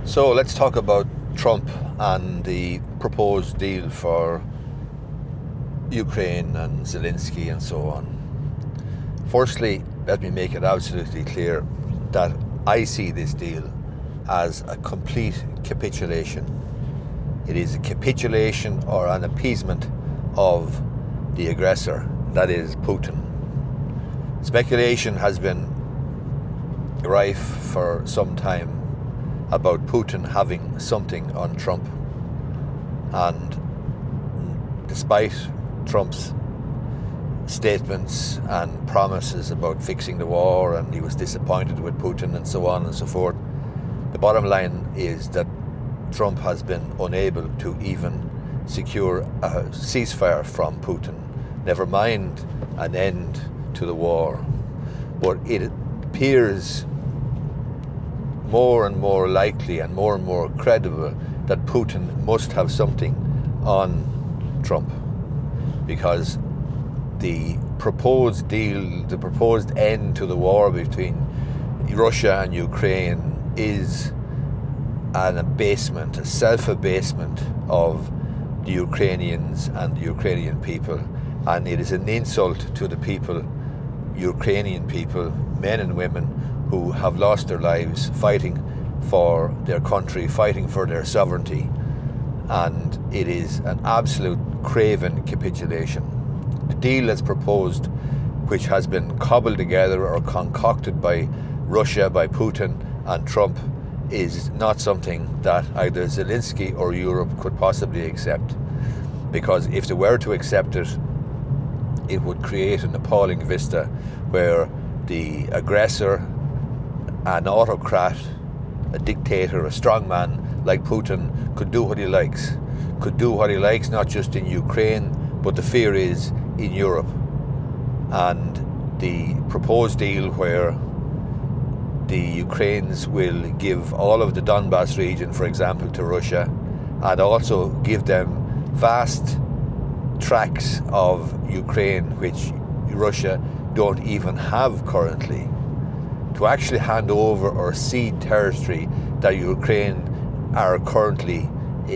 So let's talk about Trump and the proposed deal for Ukraine and Zelensky and so on. Firstly, let me make it absolutely clear that I see this deal as a complete capitulation. It is a capitulation or an appeasement of the aggressor, that is Putin. Speculation has been rife for some time about Putin having something on Trump, and despite Trump's statements and promises about fixing the war, and he was disappointed with Putin and so on and so forth, the bottom line is that Trump has been unable to even secure a ceasefire from Putin, never mind an end to the war. But it appears more and more likely and more credible that Putin must have something on Trump, because the proposed deal, the proposed end to the war between Russia and Ukraine is an abasement, a self-abasement of the Ukrainians and the Ukrainian people, and it is an insult to the people, Ukrainian people, men and women, who have lost their lives fighting for their country, fighting for their sovereignty, and it is an absolute craven capitulation. The deal that's proposed, which has been cobbled together or concocted by Russia, by Putin and Trump, is not something that either Zelensky or Europe could possibly accept, because if they were to accept it, it would create an appalling vista where the aggressor, an autocrat, a dictator, a strongman like Putin could do what he likes. Could do what he likes not just in Ukraine, but the fear is in Europe. And the proposed deal where the Ukrainians will give all of the Donbass region, for example, to Russia, and also give them vast tracts of Ukraine which Russia don't even have currently, to actually hand over or cede territory that Ukraine are currently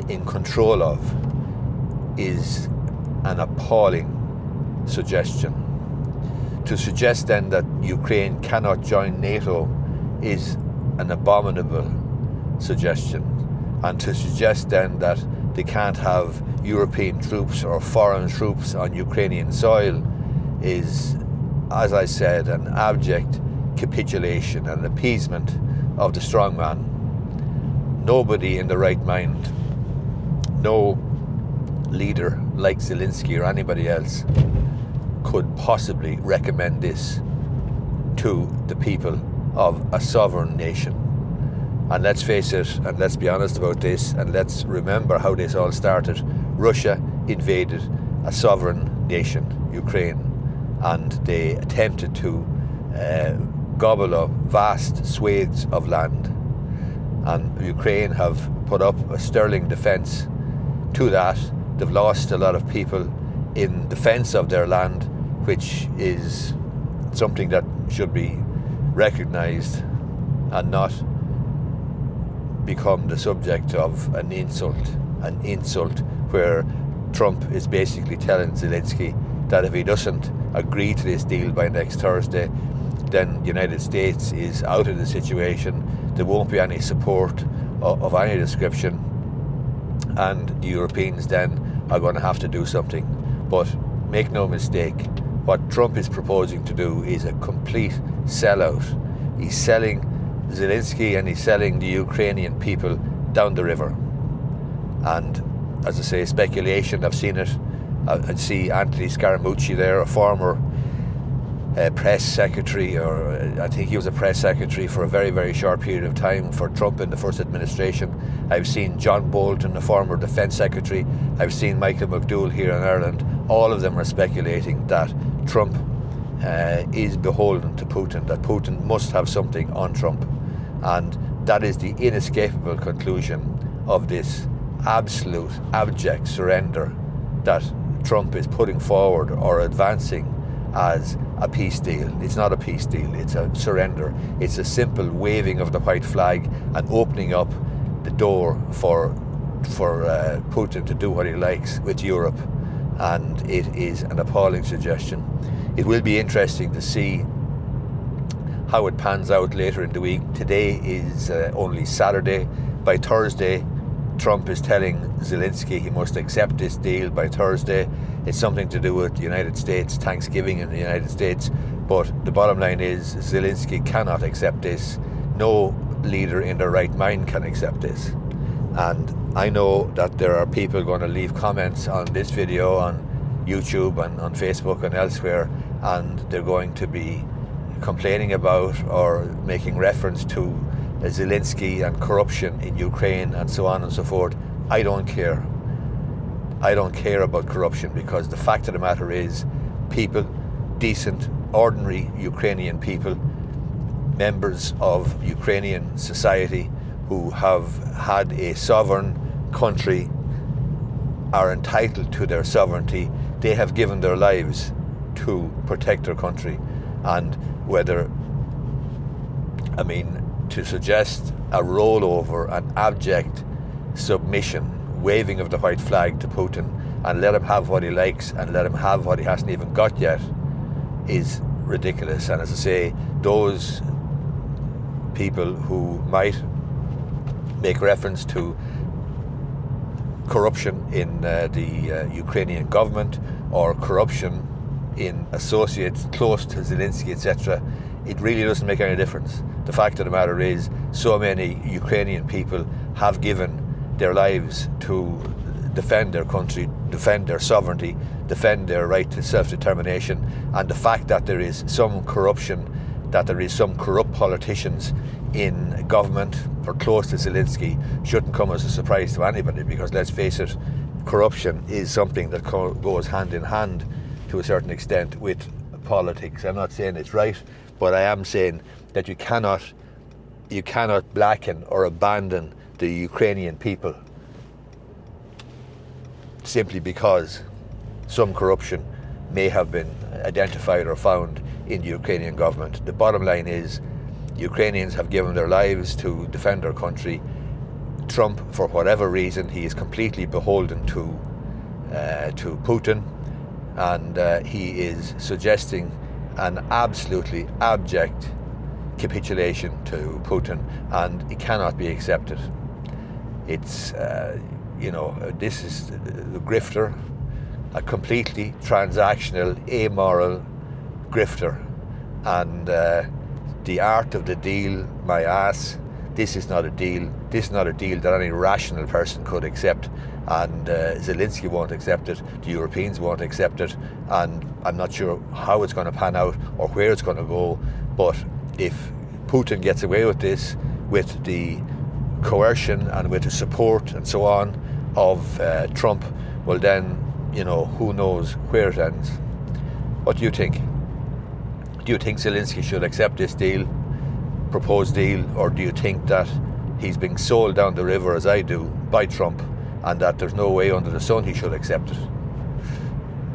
in control of, is an appalling suggestion. To suggest then that Ukraine cannot join NATO is an abominable suggestion. And to suggest then that they can't have European troops or foreign troops on Ukrainian soil is, as I said, an abject capitulation and appeasement of the strongman. Nobody in the right mind, no leader like Zelensky or anybody else, could possibly recommend this to the people of a sovereign nation. And let's face it, and let's be honest about this, and let's remember how this all started. Russia invaded a sovereign nation, Ukraine, and they attempted to gobble up vast swathes of land. And Ukraine have put up a sterling defence to that. They've lost a lot of people in defence of their land, which is something that should be recognised and not become the subject of an insult where Trump is basically telling Zelensky that if he doesn't agree to this deal by next Thursday, then the United States is out of the situation. There won't be any support of any description, and the Europeans then are going to have to do something. But make no mistake, what Trump is proposing to do is a complete sellout. He's selling Zelensky and he's selling the Ukrainian people down the river. And as I say, speculation, I've seen it. I see Anthony Scaramucci there, a former press secretary, or I think he was a press secretary for a very short period of time for Trump in the first administration. I've seen John Bolton, a former defence secretary. I've seen Michael McDowell here in Ireland. All of them are speculating that Trump is beholden to Putin, that Putin must have something on Trump. And that is the inescapable conclusion of this absolute abject surrender that Trump is putting forward or advancing as a peace deal. It's not a peace deal, it's a surrender. It's a simple waving of the white flag and opening up the door for Putin to do what he likes with Europe, and it is an appalling suggestion. It will be interesting to see how it pans out later in the week. Today is only Saturday. By Thursday, Trump is telling Zelensky he must accept this deal by Thursday. It's something to do with the United States, Thanksgiving in the United States. But the bottom line is Zelensky cannot accept this. No leader in their right mind can accept this. And I know that there are people going to leave comments on this video on YouTube and on Facebook and elsewhere, and they're going to be complaining about or making reference to Zelensky and corruption in Ukraine and so on and so forth. I don't care. I don't care about corruption, because the fact of the matter is people, decent, ordinary Ukrainian people, members of Ukrainian society who have had a sovereign country, are entitled to their sovereignty. They have given their lives to protect their country. And to suggest a rollover, an abject submission, waving of the white flag to Putin, and let him have what he likes and let him have what he hasn't even got yet, is ridiculous. And as I say, those people who might make reference to corruption in the Ukrainian government, or corruption in associates close to Zelensky, etc., it really doesn't make any difference. The fact of the matter is, so many Ukrainian people have given their lives to defend their country, defend their sovereignty, defend their right to self-determination. And the fact that there is some corruption, that there is some corrupt politicians in government or close to Zelensky, shouldn't come as a surprise to anybody, because let's face it, corruption is something that goes hand in hand to a certain extent with politics. I'm not saying it's right, but I am saying that you cannot blacken or abandon the Ukrainian people simply because some corruption may have been identified or found in the Ukrainian government. The bottom line is Ukrainians have given their lives to defend their country. Trump, for whatever reason, he is completely beholden to Putin, and he is suggesting an absolutely abject capitulation to Putin, and it cannot be accepted. It's, this is the grifter, a completely transactional, amoral grifter, and the art of the deal, my ass. This is not a deal. This is not a deal that any rational person could accept, and Zelensky won't accept it. The Europeans won't accept it, and I'm not sure how it's going to pan out or where it's going to go. But if Putin gets away with this, with the coercion and with the support and so on of Trump, well then, who knows where it ends. What do you think? Do you think Zelensky should accept this deal, proposed deal, or do you think that he's being sold down the river, as I do, by Trump, and that there's no way under the sun he should accept it?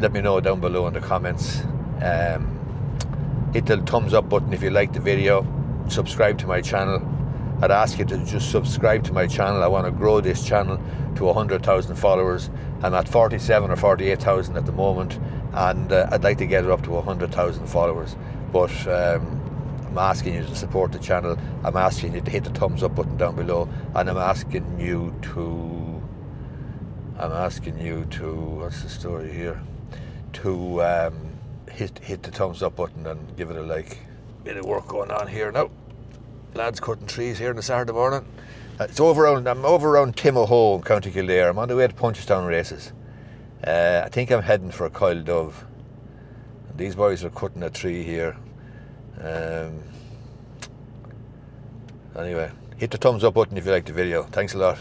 Let me know down below in the comments. Hit the thumbs up button if you like the video. Subscribe to my channel. I'd ask you to just subscribe to my channel. I want to grow this channel to 100,000 followers. I'm at 47 or 48,000 at the moment, and I'd like to get it up to 100,000 followers. But I'm asking you to support the channel. I'm asking you to hit the thumbs up button down below, and I'm asking you to, what's the story here? To hit the thumbs up button and give it a like. Bit of work going on here now. Lads cutting trees here on a Saturday morning. I'm over around Timoho in County Kildare. I'm on the way to Punchestown races. I think I'm heading for a coiled dove. And these boys are cutting a tree here. Anyway, hit the thumbs up button if you like the video. Thanks a lot.